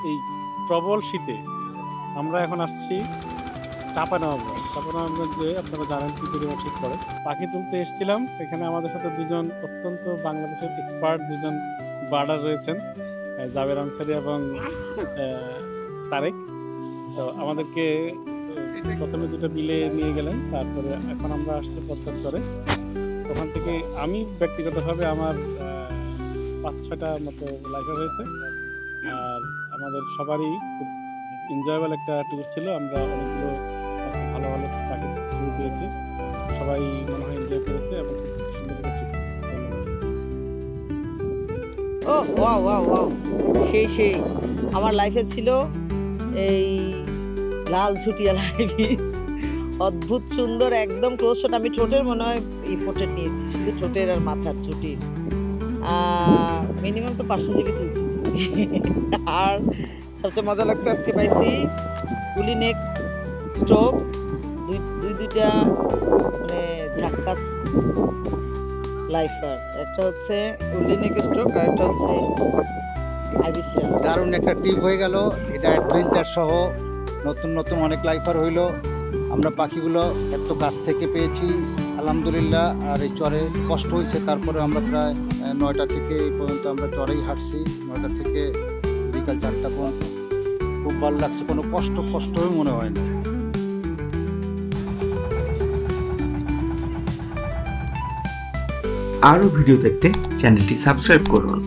এই প্রবল শীতে আমরা এখন আসছি চাঁপাইনবাবগঞ্জে। আপনারা জানেন কি পরিমাণ শীত পড়ে। পাখি তুলতে এসেছিলাম, এখানে আমাদের সাথে দুজন অত্যন্ত বাংলাদেশের এক্সপার্ট দুজন বার্ডার রয়েছেন, জাবের আনসারি এবং তারেক। তো আমাদেরকে প্রথমে দুটো বিলে নিয়ে গেলেন, তারপরে এখন আমরা আসছি পদ্মার চরে। ওখান থেকে আমি ব্যক্তিগতভাবে আমার 5-6টা মতো লাইফার হয়েছে, আর আমাদের সবারই খুব এনজয়েবল একটা ট্যুর ছিল। আমরা অনেকগুলো ভালো ভালো পাখি ট্যুর পেয়েছি, সবাই মনে হয় এনজয় করেছে এবং সুন্দর করে। ও ওয়াও ওয়াও ওয়াও, সেই আমার লাইফে ছিল এই লাল ছুটিয়া লাইফিস, অদ্ভুত সুন্দর একদম ক্লোজ শট। আমি ঠোঁটের মনে হয় এই পোর্ট্রেট নিয়েছি, শুধু ঠোঁটের আর মাথার ছুটির। মিনিমাম তো 500 জিবি তুলছি। আর সবচেয়ে মজা লাগছে আজকে পাইছি গুলি নেক স্ট্রোক, দুইটা মানে ঝাক্কাস লাইফার। একটা হচ্ছে গুলি নেক স্ট্রোক আর একটা হচ্ছে আইবিস্টার। দারুণ একটা ট্রিপ হয়ে গেল, এটা অ্যাডভেঞ্চার সহ নতুন নতুন অনেক লাইফার হইলো। আমরা পাখিগুলো এত কাছ থেকে পেয়েছি আলহামদুলিল্লাহ। আর এই চরে কষ্ট হয়েছে, তারপরে আমরা প্রায় 9টা থেকে এই পর্যন্ত আমরা চরেই হাঁটছি, 9টা থেকে বিকাল 4টা পর্যন্ত। খুব ভালো লাগছে, কোনো কষ্টই মনে হয় না। আরও ভিডিও দেখতে চ্যানেলটি সাবস্ক্রাইব করুন।